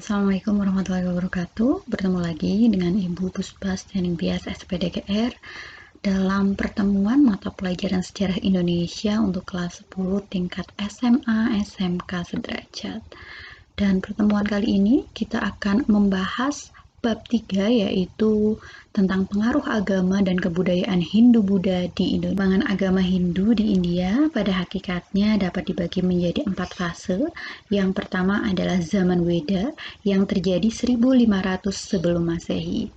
Assalamualaikum warahmatullahi wabarakatuh. Bertemu lagi dengan Ibu Puspas Ningtyas SPDGR dalam pertemuan mata pelajaran Sejarah Indonesia untuk kelas 10 tingkat SMA SMK sederajat. Dan pertemuan kali ini kita akan membahas bab 3, yaitu tentang pengaruh agama dan kebudayaan Hindu-Buddha di Indonesia. Pengembangan agama Hindu di India pada hakikatnya dapat dibagi menjadi 4 fase. Yang pertama adalah zaman Weda yang terjadi 1500 sebelum Masehi.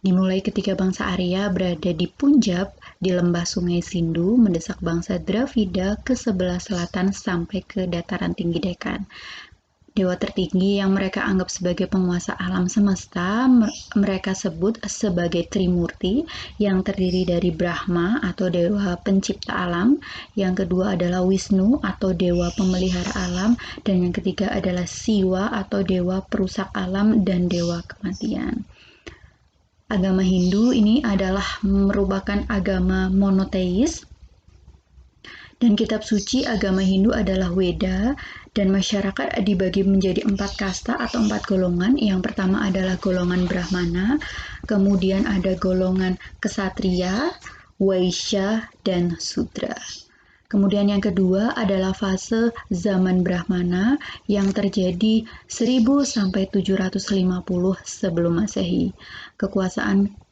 Dimulai ketika bangsa Arya berada di Punjab di lembah Sungai Sindhu mendesak bangsa Dravida ke sebelah selatan sampai ke dataran tinggi Deccan. Dewa tertinggi yang mereka anggap sebagai penguasa alam semesta mereka sebut sebagai Trimurti, yang terdiri dari Brahma atau dewa pencipta alam, yang kedua adalah Wisnu atau dewa pemelihara alam, dan yang ketiga adalah Siwa atau dewa perusak alam dan dewa kematian. Agama Hindu ini adalah merupakan agama monoteis, dan kitab suci agama Hindu adalah Weda, dan masyarakat dibagi menjadi 4 kasta atau 4 golongan. Yang pertama adalah golongan Brahmana, kemudian ada golongan Ksatria, Waisya, dan Sudra. Kemudian yang kedua adalah fase zaman Brahmana yang terjadi 1000 sampai 750 sebelum Masehi. Kekuasaan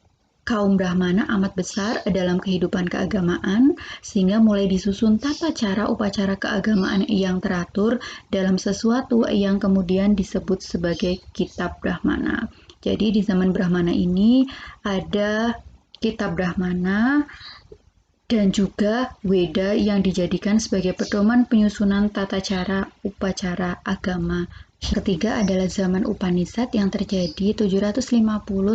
kaum Brahmana amat besar dalam kehidupan keagamaan, sehingga mulai disusun tata cara upacara keagamaan yang teratur dalam sesuatu yang kemudian disebut sebagai kitab Brahmana. Jadi di zaman Brahmana ini ada kitab Brahmana dan juga Weda yang dijadikan sebagai pedoman penyusunan tata cara upacara agama. Ketiga adalah zaman Upanishad yang terjadi 750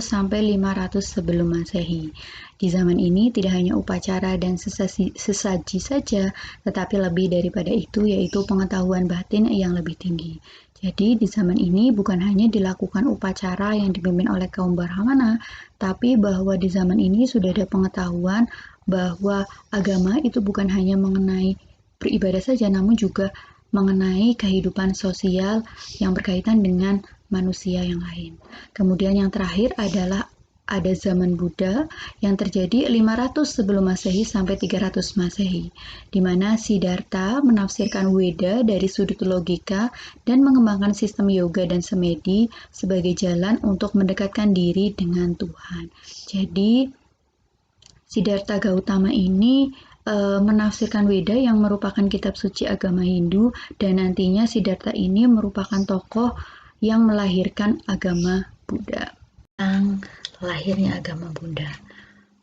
sampai 500 sebelum Masehi. Di zaman ini tidak hanya upacara dan sesaji saja, tetapi lebih daripada itu, yaitu pengetahuan batin yang lebih tinggi. Jadi di zaman ini bukan hanya dilakukan upacara yang dipimpin oleh kaum Brahmana, tapi bahwa di zaman ini sudah ada pengetahuan bahwa agama itu bukan hanya mengenai beribadah saja, namun juga mengenai kehidupan sosial yang berkaitan dengan manusia yang lain. Kemudian yang terakhir adalah ada zaman Buddha yang terjadi 500 sebelum Masehi sampai 300 Masehi, di mana Siddhartha menafsirkan Weda dari sudut logika dan mengembangkan sistem yoga dan semedi sebagai jalan untuk mendekatkan diri dengan Tuhan. Jadi Siddhartha Gautama ini menafsirkan Weda yang merupakan kitab suci agama Hindu, dan nantinya Siddhartha ini merupakan tokoh yang melahirkan agama Buddha. Tentang lahirnya agama Buddha.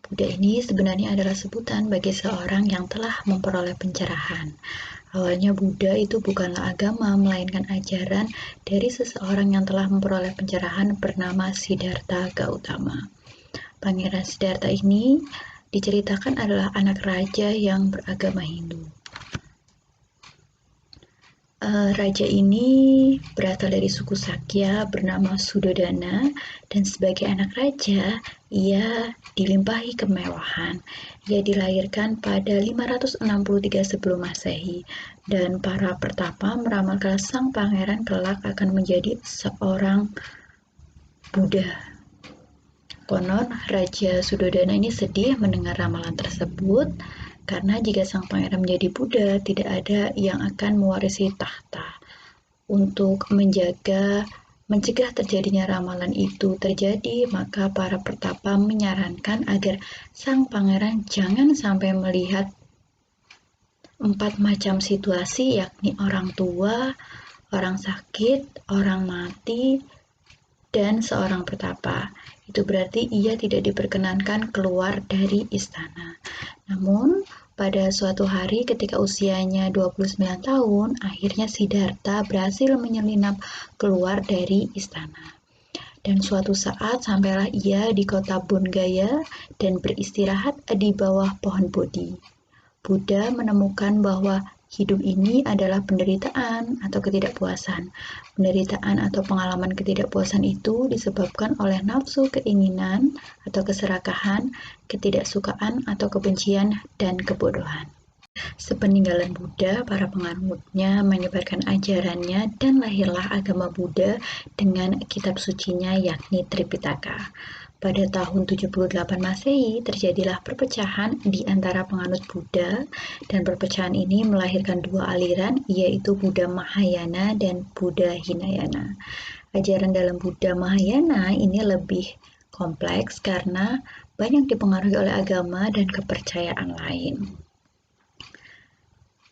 Buddha ini sebenarnya adalah sebutan bagi seorang yang telah memperoleh pencerahan. Awalnya Buddha itu bukanlah agama, melainkan ajaran dari seseorang yang telah memperoleh pencerahan bernama Siddhartha Gautama. Pangeran Siddhartha ini diceritakan adalah anak raja yang beragama Hindu. Raja ini berasal dari suku Sakya bernama Suddhodana, dan sebagai anak raja, ia dilimpahi kemewahan. Ia dilahirkan pada 563 sebelum Masehi, dan para pertapa meramalkan sang pangeran kelak akan menjadi seorang Buddha. Konon, Raja Suddhodana ini sedih mendengar ramalan tersebut, karena jika sang pangeran menjadi Buddha, tidak ada yang akan mewarisi tahta. Untuk mencegah terjadinya ramalan itu terjadi, maka para pertapa menyarankan agar sang pangeran jangan sampai melihat 4 macam situasi, yakni orang tua, orang sakit, orang mati, dan seorang pertapa. Itu berarti ia tidak diperkenankan keluar dari istana. Namun, pada suatu hari ketika usianya 29 tahun, akhirnya Siddhartha berhasil menyelinap keluar dari istana. Dan suatu saat sampailah ia di kota Bodhgaya dan beristirahat di bawah pohon Bodhi. Buddha menemukan bahwa hidup ini adalah penderitaan atau ketidakpuasan. Penderitaan atau pengalaman ketidakpuasan itu disebabkan oleh nafsu keinginan atau keserakahan, ketidaksukaan atau kebencian, dan kebodohan. Sepeninggalan Buddha, para penganutnya menyebarkan ajarannya dan lahirlah agama Buddha dengan kitab sucinya yakni Tripitaka. Pada tahun 78 Masehi terjadilah perpecahan di antara penganut Buddha dan perpecahan ini melahirkan dua aliran yaitu Buddha Mahayana dan Buddha Hinayana. Ajaran dalam Buddha Mahayana ini lebih kompleks karena banyak dipengaruhi oleh agama dan kepercayaan lain.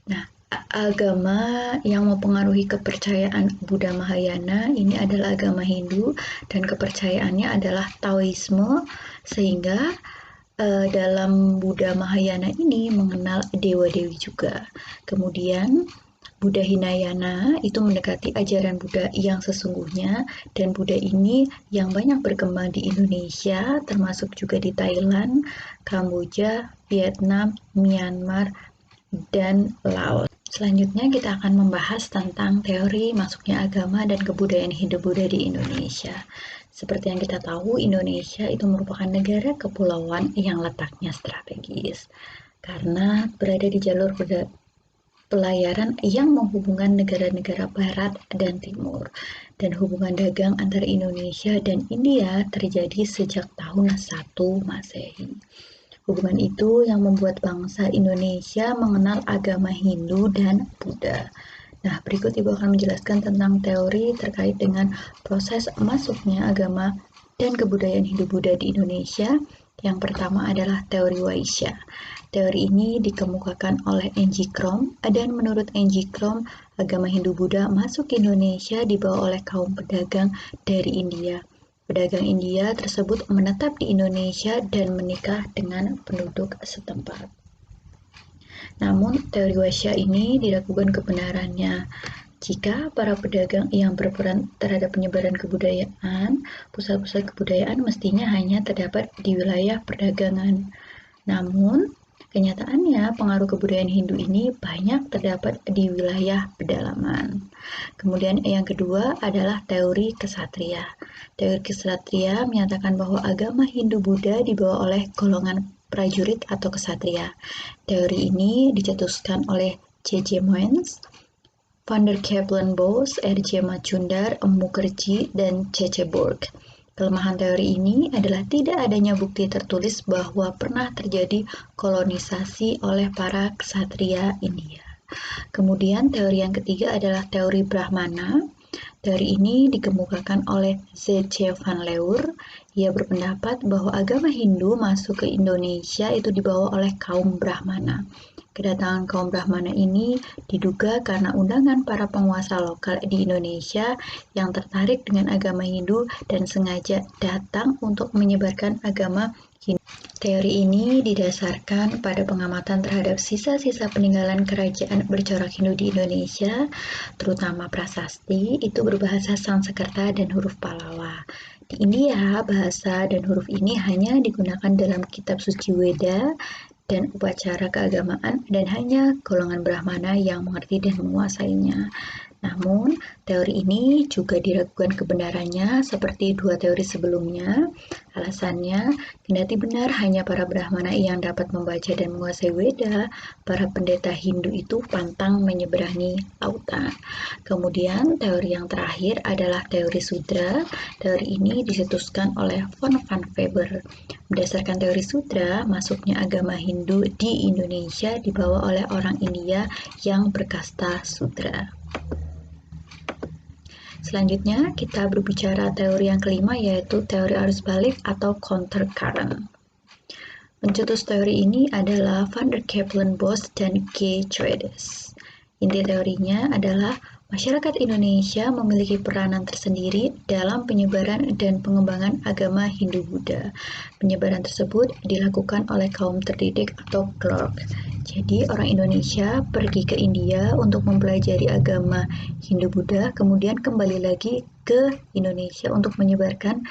Nah, agama yang mempengaruhi kepercayaan Buddha Mahayana ini adalah agama Hindu dan kepercayaannya adalah Taoisme, sehingga dalam Buddha Mahayana ini mengenal dewa-dewi juga. Kemudian Buddha Hinayana itu mendekati ajaran Buddha yang sesungguhnya, dan Buddha ini yang banyak berkembang di Indonesia, termasuk juga di Thailand, Kamboja, Vietnam, Myanmar, dan Laos. Selanjutnya kita akan membahas tentang teori masuknya agama dan kebudayaan Hindu-Buddha di Indonesia. Seperti yang kita tahu, Indonesia itu merupakan negara kepulauan yang letaknya strategis karena berada di jalur pelayaran yang menghubungkan negara-negara barat dan timur, dan hubungan dagang antara Indonesia dan India terjadi sejak tahun 1 Masehi. Hubungan itu yang membuat bangsa Indonesia mengenal agama Hindu dan Buddha. Nah, berikut Ibu akan menjelaskan tentang teori terkait dengan proses masuknya agama dan kebudayaan Hindu-Buddha di Indonesia. Yang pertama adalah teori Waisya. Teori ini dikemukakan oleh N.G. Krom, dan menurut N.G. Krom, agama Hindu-Buddha masuk ke Indonesia dibawa oleh kaum pedagang dari India. Pedagang India tersebut menetap di Indonesia dan menikah dengan penduduk setempat. Namun, teori Waisya ini diragukan kebenarannya. Jika para pedagang yang berperan terhadap penyebaran kebudayaan, pusat-pusat kebudayaan mestinya hanya terdapat di wilayah perdagangan. Namun, kenyataannya pengaruh kebudayaan Hindu ini banyak terdapat di wilayah pedalaman. Kemudian yang kedua adalah teori kesatria. Teori kesatria menyatakan bahwa agama Hindu-Buddha dibawa oleh golongan prajurit atau kesatria. Teori ini dicetuskan oleh J.J. Moens, Van der Kepelen Bos, R.J. Majumdar, Mukherjee, dan C.C. Burke. Kelemahan teori ini adalah tidak adanya bukti tertulis bahwa pernah terjadi kolonisasi oleh para ksatria India. Kemudian teori yang ketiga adalah teori Brahmana. Teori ini dikemukakan oleh Z.C. van Leur. Ia berpendapat bahwa agama Hindu masuk ke Indonesia itu dibawa oleh kaum Brahmana. Kedatangan kaum Brahmana ini diduga karena undangan para penguasa lokal di Indonesia yang tertarik dengan agama Hindu dan sengaja datang untuk menyebarkan agama Hindu. Teori ini didasarkan pada pengamatan terhadap sisa-sisa peninggalan kerajaan bercorak Hindu di Indonesia, terutama prasasti itu berbahasa Sanskerta dan huruf Pallawa. Di India, bahasa dan huruf ini hanya digunakan dalam kitab suci Weda dan upacara keagamaan, dan hanya golongan Brahmana yang mengerti dan menguasainya. Namun, teori ini juga diragukan kebenarannya seperti dua teori sebelumnya. Alasannya, kendati benar hanya para Brahmana yang dapat membaca dan menguasai Weda, para pendeta Hindu itu pantang menyeberangi lautan. Kemudian, teori yang terakhir adalah teori Sudra. Teori ini dicetuskan oleh von Van Weber. Berdasarkan teori Sudra, masuknya agama Hindu di Indonesia dibawa oleh orang India yang berkasta Sudra. Selanjutnya, kita berbicara teori yang kelima, yaitu teori arus balik atau counter current. Pencetus teori ini adalah Van der Kepelen Bos dan G. Schwedes. Inti teorinya adalah masyarakat Indonesia memiliki peranan tersendiri dalam penyebaran dan pengembangan agama Hindu-Buddha. Penyebaran tersebut dilakukan oleh kaum terdidik atau clerk. Jadi orang Indonesia pergi ke India untuk mempelajari agama Hindu-Buddha, kemudian kembali lagi ke Indonesia untuk menyebarkan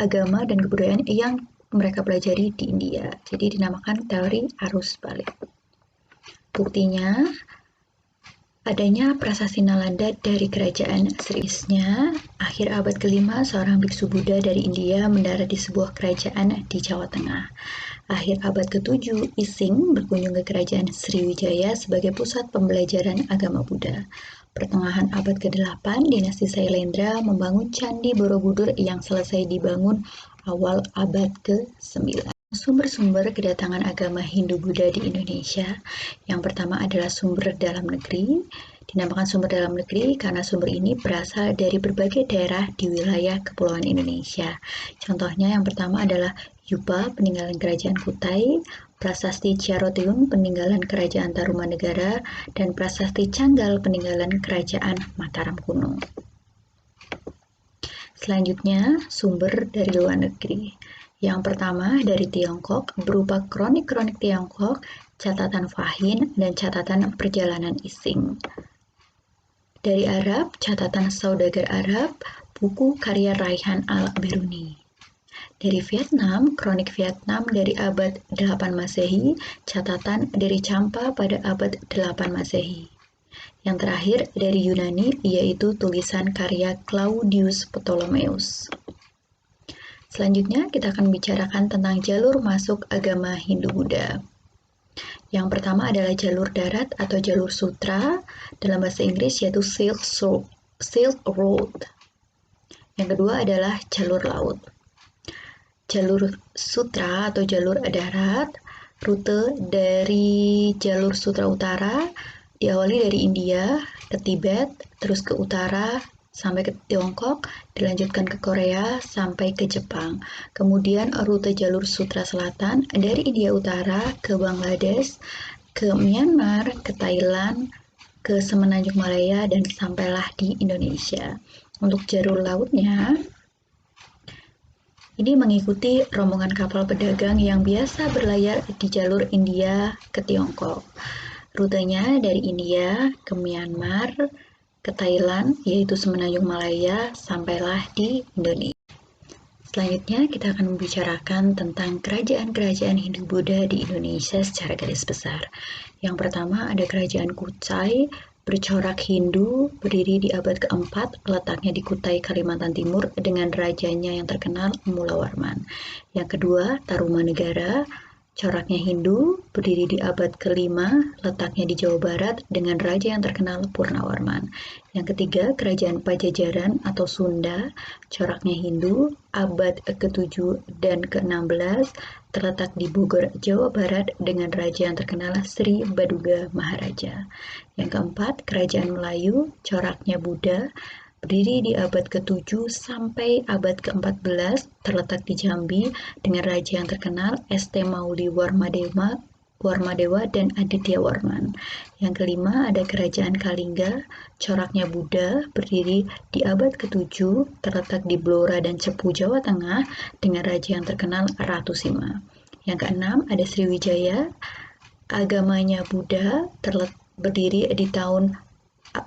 agama dan kebudayaan yang mereka pelajari di India. Jadi dinamakan teori arus balik. Buktinya, adanya prasasti Nalanda dari kerajaan Sriwisnya, akhir abad ke-5 seorang biksu Buddha dari India mendarat di sebuah kerajaan di Jawa Tengah. Akhir abad ke-7, Ising berkunjung ke kerajaan Sriwijaya sebagai pusat pembelajaran agama Buddha. Pertengahan abad ke-8, dinasti Sailendra membangun Candi Borobudur yang selesai dibangun awal abad ke-9. Sumber-sumber kedatangan agama Hindu-Buddha di Indonesia. Yang pertama adalah sumber dalam negeri. Dinamakan sumber dalam negeri karena sumber ini berasal dari berbagai daerah di wilayah Kepulauan Indonesia. Contohnya yang pertama adalah Yupa, peninggalan kerajaan Kutai, Prasasti Ciaroteun, peninggalan kerajaan Tarumanegara, dan Prasasti Canggal, peninggalan kerajaan Mataram kuno. Selanjutnya, sumber dari luar negeri. Yang pertama dari Tiongkok berupa kronik-kronik Tiongkok, catatan Fahin, dan catatan perjalanan Ising. Dari Arab, catatan saudagar Arab, buku karya Raihan al-Biruni. Dari Vietnam, kronik Vietnam dari abad 8 Masehi, catatan dari Champa pada abad 8 Masehi. Yang terakhir dari Yunani, yaitu tulisan karya Claudius Ptolemeus. Selanjutnya, kita akan bicarakan tentang jalur masuk agama Hindu-Buddha. Yang pertama adalah jalur darat atau jalur sutra, dalam bahasa Inggris yaitu Silk Road. Yang kedua adalah jalur laut. Jalur sutra atau jalur darat, rute dari jalur sutra utara, diawali dari India ke Tibet, terus ke utara, sampai ke Tiongkok, dilanjutkan ke Korea, sampai ke Jepang. Kemudian rute jalur sutra selatan dari India Utara ke Bangladesh, ke Myanmar, ke Thailand, ke Semenanjung Malaya, dan sampailah di Indonesia. Untuk jalur lautnya, ini mengikuti rombongan kapal pedagang yang biasa berlayar di jalur India ke Tiongkok. Rutenya dari India ke Myanmar, ke Thailand, yaitu Semenanjung Malaya, sampailah di Indonesia. Selanjutnya, kita akan membicarakan tentang kerajaan-kerajaan Hindu-Buddha di Indonesia secara garis besar. Yang pertama ada Kerajaan Kutai, bercorak Hindu, berdiri di abad keempat, letaknya di Kutai, Kalimantan Timur, dengan rajanya yang terkenal Mulawarman. Yang kedua, Tarumanegara, coraknya Hindu, berdiri di abad ke-5, letaknya di Jawa Barat, dengan raja yang terkenal Purnawarman. Yang ketiga, Kerajaan Pajajaran atau Sunda, coraknya Hindu, abad ke-7 dan ke-16, terletak di Bogor, Jawa Barat, dengan raja yang terkenal Sri Baduga Maharaja. Yang keempat, Kerajaan Melayu, coraknya Buddha, berdiri di abad ke-7 sampai abad ke-14, terletak di Jambi dengan raja yang terkenal St. Mauli Warmadewa dan Aditya Warman. Yang kelima ada Kerajaan Kalingga, coraknya Buddha, berdiri di abad ke-7, terletak di Blora dan Cepu, Jawa Tengah, dengan raja yang terkenal Ratu Sima. Yang keenam ada Sriwijaya, agamanya Buddha, berdiri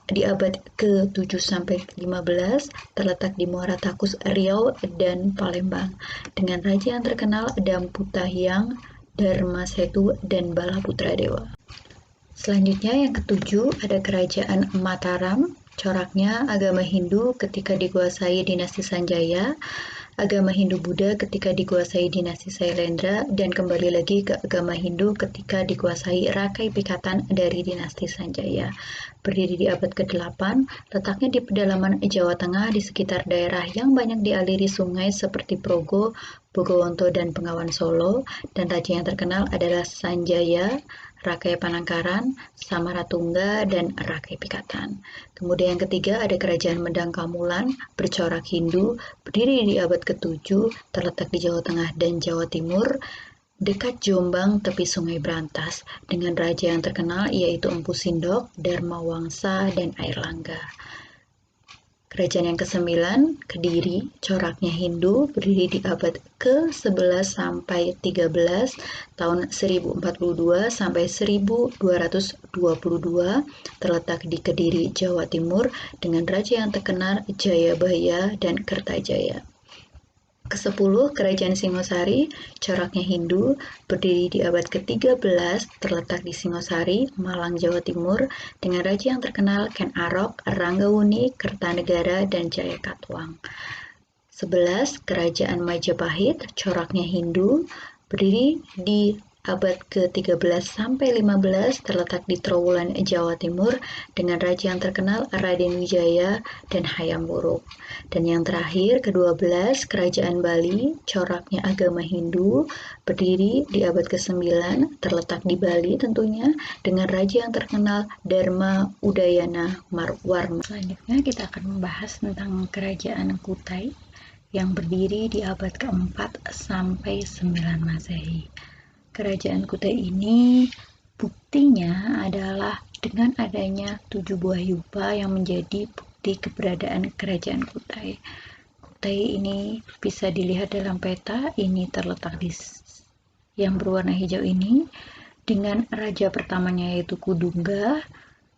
di abad ke-7 sampai 15, terletak di Muara Takus, Riau, dan Palembang, dengan raja yang terkenal Damputahyang, Dharmasetu, dan Balaputra Dewa. Selanjutnya yang ketujuh ada Kerajaan Mataram, coraknya agama Hindu ketika dikuasai dinasti Sanjaya, agama Hindu-Buddha ketika dikuasai dinasti Sailendra, dan kembali lagi ke agama Hindu ketika dikuasai Rakai Pikatan dari dinasti Sanjaya. Berdiri di abad ke-8, letaknya di pedalaman Jawa Tengah di sekitar daerah yang banyak dialiri sungai seperti Progo, Bogowonto, dan Bengawan Solo, dan raja yang terkenal adalah Sanjaya, Rakai Panangkaran, Samaratungga, dan Rakai Pikatan. Kemudian yang ketiga ada Kerajaan Medang Kamulan, bercorak Hindu, berdiri di abad ke-7, terletak di Jawa Tengah dan Jawa Timur, dekat Jombang, tepi Sungai Brantas, dengan raja yang terkenal yaitu Empu Sindok, Dharma Wangsa, dan Airlangga. Kerajaan yang ke-9, Kediri, coraknya Hindu, berdiri di abad ke-11 sampai 13, tahun 1042 sampai 1222, terletak di Kediri, Jawa Timur, dengan raja yang terkenal Jayabaya dan Kertajaya. Ke-10, Kerajaan Singosari, coraknya Hindu, berdiri di abad ke-13, terletak di Singosari, Malang, Jawa Timur, dengan raja yang terkenal Ken Arok, Ranggawuni, Kertanegara, dan Jayakatwang. 11, Kerajaan Majapahit, coraknya Hindu, Berdiri di abad ke-13 sampai 15, terletak di Trowulan, Jawa Timur, dengan raja yang terkenal Raden Wijaya dan Hayam Wuruk. Dan yang terakhir, ke-12, Kerajaan Bali, coraknya agama Hindu, berdiri di abad ke-9, terletak di Bali tentunya, dengan raja yang terkenal Dharma Udayana Warma. Selanjutnya kita akan membahas tentang Kerajaan Kutai yang berdiri di abad ke-4 sampai 9 Masehi. Kerajaan Kutai ini buktinya adalah dengan adanya 7 buah yupa yang menjadi bukti keberadaan Kerajaan Kutai. Kutai ini bisa dilihat dalam peta, ini terletak di yang berwarna hijau ini, dengan raja pertamanya yaitu Kudungga,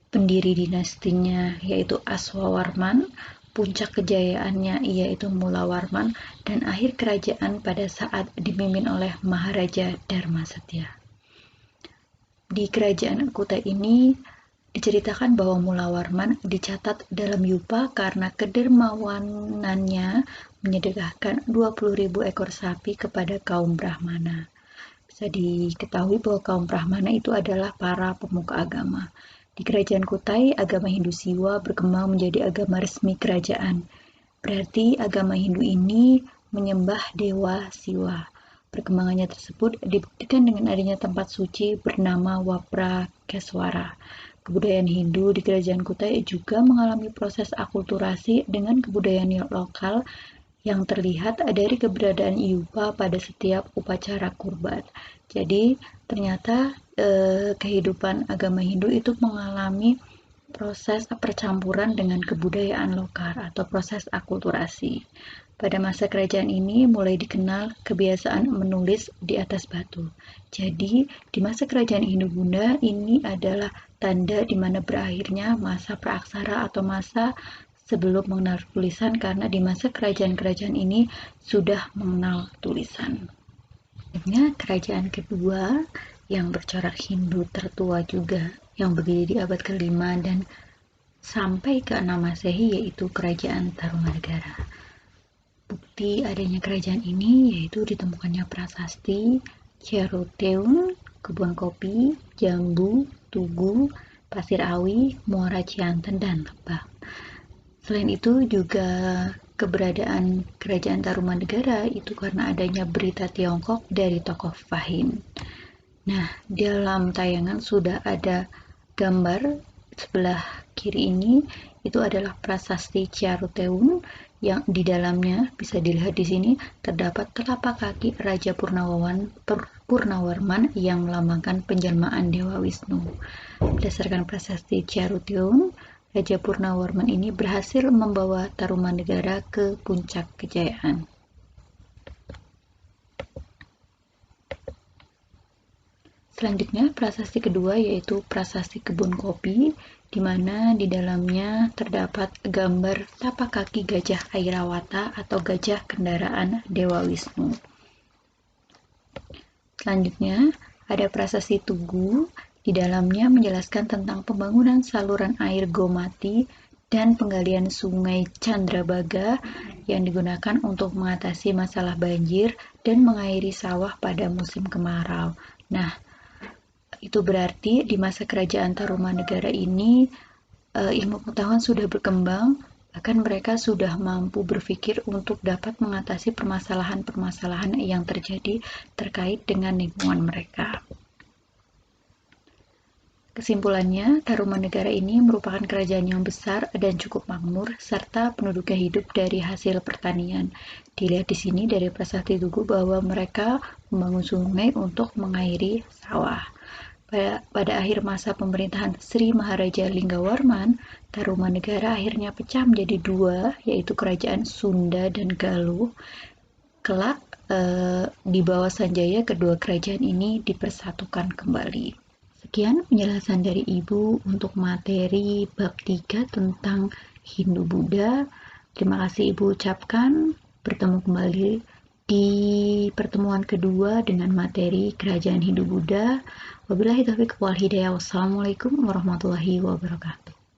pendiri dinastinya yaitu Aswawarman, puncak kejayaannya yaitu Mulawarman, dan akhir kerajaan pada saat dipimpin oleh Maharaja Dharmasatya. Di kerajaan Kutai ini diceritakan bahwa Mulawarman dicatat dalam yupa karena kedermawanannya menyedekahkan 20.000 ekor sapi kepada kaum Brahmana. Bisa diketahui bahwa kaum Brahmana itu adalah para pemuka agama. Di kerajaan Kutai, agama Hindu Siwa berkembang menjadi agama resmi kerajaan. Berarti agama Hindu ini menyembah dewa Siwa. Perkembangannya tersebut dibuktikan dengan adanya tempat suci bernama Waprakeswara. Kebudayaan Hindu di kerajaan Kutai juga mengalami proses akulturasi dengan kebudayaan lokal yang terlihat dari keberadaan yupa pada setiap upacara kurban. Jadi ternyata kehidupan agama Hindu itu mengalami proses percampuran dengan kebudayaan lokal atau proses akulturasi. Pada masa kerajaan ini mulai dikenal kebiasaan menulis di atas batu. Jadi di masa kerajaan Hindu Bunda ini adalah tanda di mana berakhirnya masa praaksara atau masa sebelum mengenal tulisan, karena di masa kerajaan-kerajaan ini sudah mengenal tulisan. Kerajaan kedua yang bercorak Hindu tertua juga yang berdiri di abad ke-5 dan sampai ke-6 Masehi yaitu Kerajaan Tarumanegara. Bukti adanya kerajaan ini yaitu ditemukannya prasasti Ceruteun, kebun kopi, jambu, tugu, pasir awi, muara Cianten, dan lebak. Selain itu juga keberadaan Kerajaan Tarumanegara itu karena adanya berita Tiongkok dari tokoh Fahim. Nah, dalam tayangan sudah ada gambar sebelah kiri ini, itu adalah prasasti Ciaruteun yang di dalamnya bisa dilihat di sini terdapat telapak kaki Raja Purnawarman yang melambangkan penjelmaan Dewa Wisnu. Berdasarkan prasasti Ciaruteun, Raja Purnawarman ini berhasil membawa Tarumanegara ke puncak kejayaan. Selanjutnya, prasasti kedua yaitu prasasti kebun kopi, di mana di dalamnya terdapat gambar tapak kaki gajah Airawata atau gajah kendaraan Dewa Wisnu. Selanjutnya, ada prasasti Tugu. Di dalamnya menjelaskan tentang pembangunan saluran air Gomati dan penggalian sungai Chandrabaga yang digunakan untuk mengatasi masalah banjir dan mengairi sawah pada musim kemarau. Nah, itu berarti di masa kerajaan Tarumanegara ini ilmu pengetahuan sudah berkembang, bahkan mereka sudah mampu berpikir untuk dapat mengatasi permasalahan-permasalahan yang terjadi terkait dengan lingkungan mereka. Kesimpulannya, Tarumanegara ini merupakan kerajaan yang besar dan cukup makmur, serta penduduknya hidup dari hasil pertanian. Dilihat di sini dari prasasti Tugu bahwa mereka membangun sungai untuk mengairi sawah. Pada akhir masa pemerintahan Sri Maharaja Linggawarman, Tarumanegara akhirnya pecah menjadi dua, yaitu Kerajaan Sunda dan Galuh. Kelak di bawah Sanjaya, kedua kerajaan ini dipersatukan kembali. Sekian penjelasan dari Ibu untuk materi bab 3 tentang Hindu Buddha. Terima kasih Ibu ucapkan. Bertemu kembali di pertemuan kedua dengan materi Kerajaan Hindu Buddha. Wabillahi taufiq wal hidayah. Wassalamualaikum warahmatullahi wabarakatuh.